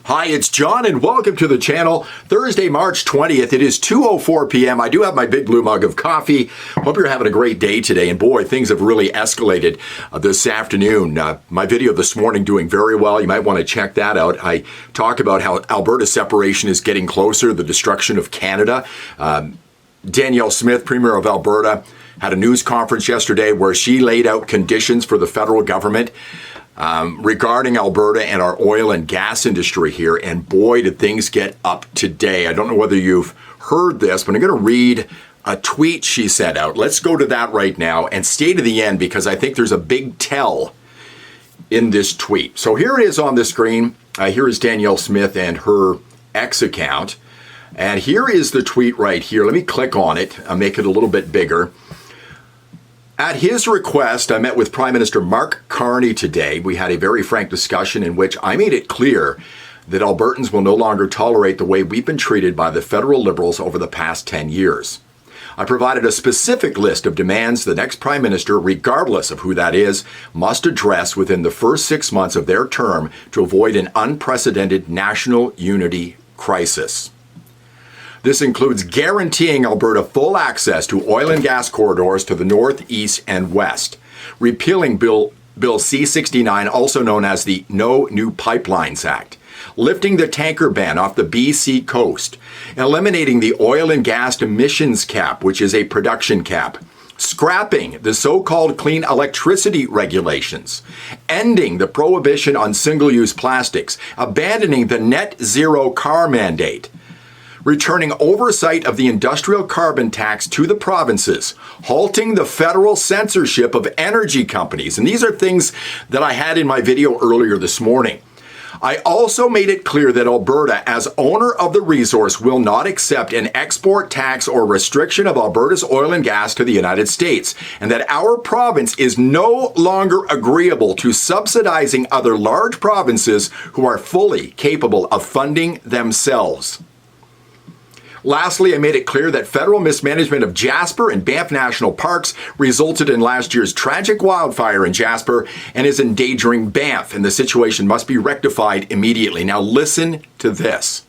Hi, it's John and welcome to the channel. Thursday, March 20th. It is 2:04 p.m. I do have my big blue mug of coffee. Hope you're having a great day today. And boy, things have really escalated this afternoon. My video this morning doing very well. You might want to check that out. I talk about how Alberta separation is getting closer, the destruction of Canada. Danielle Smith, Premier of Alberta, had a news conference yesterday where she laid out conditions for the federal government regarding Alberta and our oil and gas industry here. And boy, did things get up today. I don't know whether you've heard this, but I'm going to read a tweet she sent out. Let's go to that right now and stay to the end because I think there's a big tell in this tweet. So here it is on the screen. Here is Danielle Smith and her X account. And here is the tweet right here. Let me click on it. I'll make it a little bit bigger. At his request, I met with Prime Minister Mark Carney today. We had a very frank discussion in which I made it clear that Albertans will no longer tolerate the way we've been treated by the federal Liberals over the past 10 years. I provided a specific list of demands the next Prime Minister, regardless of who that is, must address within the first 6 months of their term to avoid an unprecedented national unity crisis. This includes guaranteeing Alberta full access to oil and gas corridors to the north, east, and west, repealing Bill C-69, also known as the No New Pipelines Act, lifting the tanker ban off the BC coast, eliminating the oil and gas emissions cap, which is a production cap, scrapping the so-called clean electricity regulations, ending the prohibition on single-use plastics, abandoning the net zero car mandate, returning oversight of the industrial carbon tax to the provinces, halting the federal censorship of energy companies. And these are things that I had in my video earlier this morning. I also made it clear that Alberta, as owner of the resource, will not accept an export tax or restriction of Alberta's oil and gas to the United States, and that our province is no longer agreeable to subsidizing other large provinces who are fully capable of funding themselves. Lastly, I made it clear that federal mismanagement of Jasper and Banff National Parks resulted in last year's tragic wildfire in Jasper and is endangering Banff, and the situation must be rectified immediately. Now listen to this.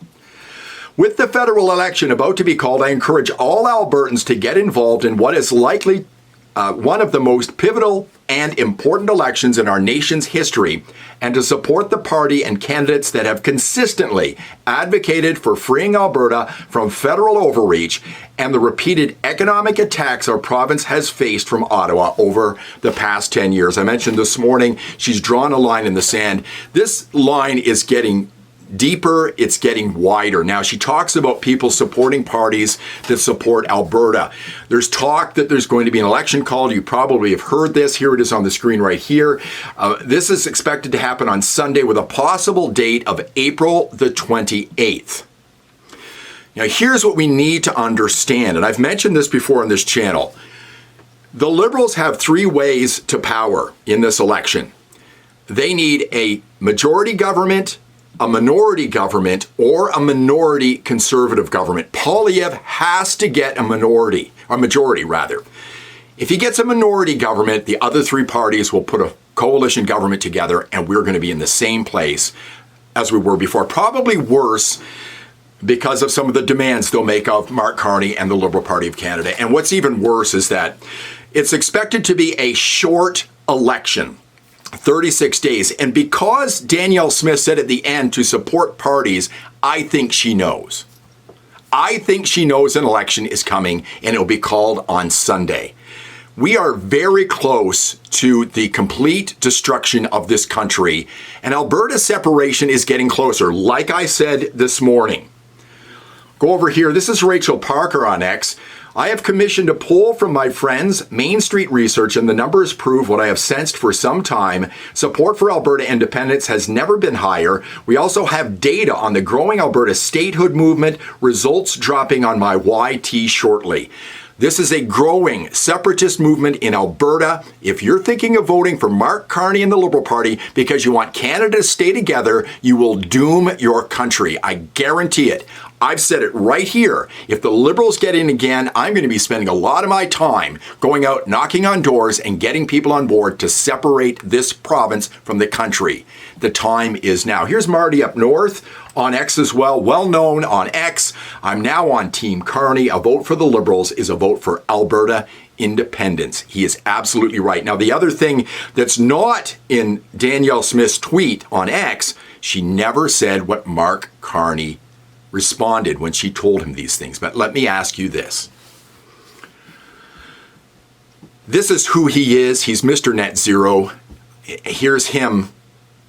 With the federal election about to be called, I encourage all Albertans to get involved in what is likely one of the most pivotal and important elections in our nation's history, and to support the party and candidates that have consistently advocated for freeing Alberta from federal overreach and the repeated economic attacks our province has faced from Ottawa over the past 10 years. I mentioned this morning, she's drawn a line in the sand. This line is getting deeper, it's getting wider. Now, she talks about people supporting parties that support Alberta. There's talk that there's going to be an election called. You probably have heard this. Here it is on the screen right here. This is expected to happen on Sunday with a possible date of April the 28th. Now, here's what we need to understand, and I've mentioned this before on this channel. The Liberals have three ways to power in this election. They need a majority government, a minority government, or a minority conservative government. Poilievre has to get a majority rather. If he gets a minority government, the other three parties will put a coalition government together and we're going to be in the same place as we were before. Probably worse because of some of the demands they'll make of Mark Carney and the Liberal Party of Canada. And what's even worse is that it's expected to be a short election. 36 days. And because Danielle Smith said at the end to support parties, I think she knows. I think she knows an election is coming and it'll be called on Sunday. We are very close to the complete destruction of this country, and Alberta's separation is getting closer, like I said this morning. Go over here. This is Rachel Parker on X. I have commissioned a poll from my friends, Main Street Research, and the numbers prove what I have sensed for some time. Support for Alberta independence has never been higher. We also have data on the growing Alberta statehood movement, results dropping on my YT shortly. This is a growing separatist movement in Alberta. If you're thinking of voting for Mark Carney and the Liberal Party because you want Canada to stay together, you will doom your country. I guarantee it. I've said it right here. If the Liberals get in again, I'm going to be spending a lot of my time going out, knocking on doors, and getting people on board to separate this province from the country. The time is now. Here's Marty up north on X as well, well known on X. I'm now on Team Carney. A vote for the Liberals is a vote for Alberta independence. He is absolutely right. Now, the other thing that's not in Danielle Smith's tweet on X, she never said what Mark Carney responded when she told him these things. But let me ask you this. This is who he is. He's Mr. Net Zero. Here's him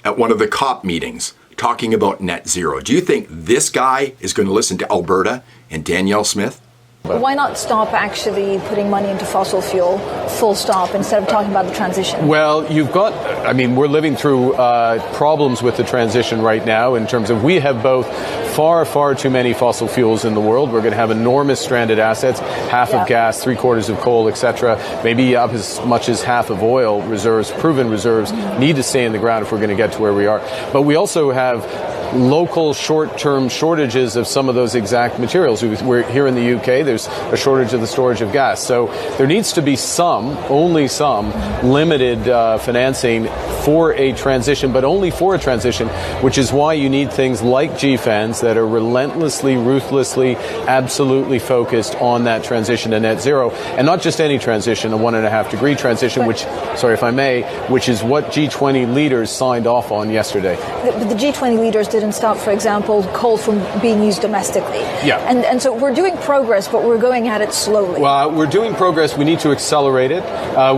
at one of the COP meetings talking about net zero. Do you think this guy is going to listen to Alberta and Danielle Smith? Why not stop actually putting money into fossil fuel, full stop, instead of talking about the transition? Well, we're living through problems with the transition right now in terms of we have both far too many fossil fuels in the world. We're going to have enormous stranded assets, half of gas, 3/4 of coal, etc. Maybe up as much as half of oil reserves, proven reserves, need to stay in the ground if we're going to get to where we are. But we also have local short-term shortages of some of those exact materials. We're here in the UK, there's a shortage of the storage of gas. So there needs to be only some limited financing for a transition, but only for a transition, which is why you need things like GFANs that are relentlessly, ruthlessly, absolutely focused on that transition to net zero. And not just any transition, a 1.5 degree transition, which is what G20 leaders signed off on yesterday. But the G20 leaders didn't stop, for example, coal from being used domestically. Yeah. And so we're doing progress, but we're going at it slowly. Well, we're doing progress. We need to accelerate it.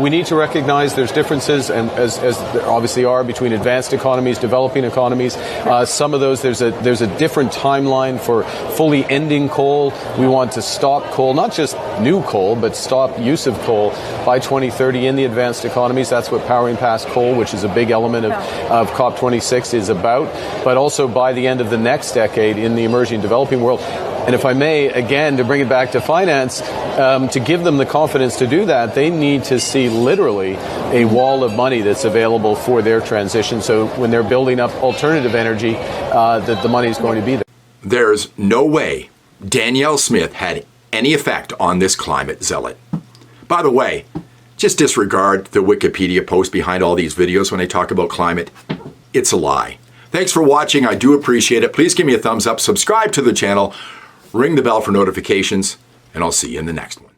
We need to recognize there's differences, and as there obviously are, between advanced economies, developing economies. Some of those, there's a different timeline for fully ending coal. We want to stop coal, not just new coal, but stop use of coal by 2030 in the advanced economies. That's what Powering Past Coal, which is a big element of COP26, is about. But also by the end of the next decade in the emerging developing world. And if I may, again, to bring it back to finance, to give them the confidence to do that, they need to see literally a wall of money that's available for their transition. So when they're building up alternative energy, that the money is going to be there. There's no way Danielle Smith had any effect on this climate zealot. By the way, just disregard the Wikipedia post behind all these videos when they talk about climate. It's a lie. Thanks for watching. I do appreciate it. Please give me a thumbs up, subscribe to the channel, ring the bell for notifications, and I'll see you in the next one.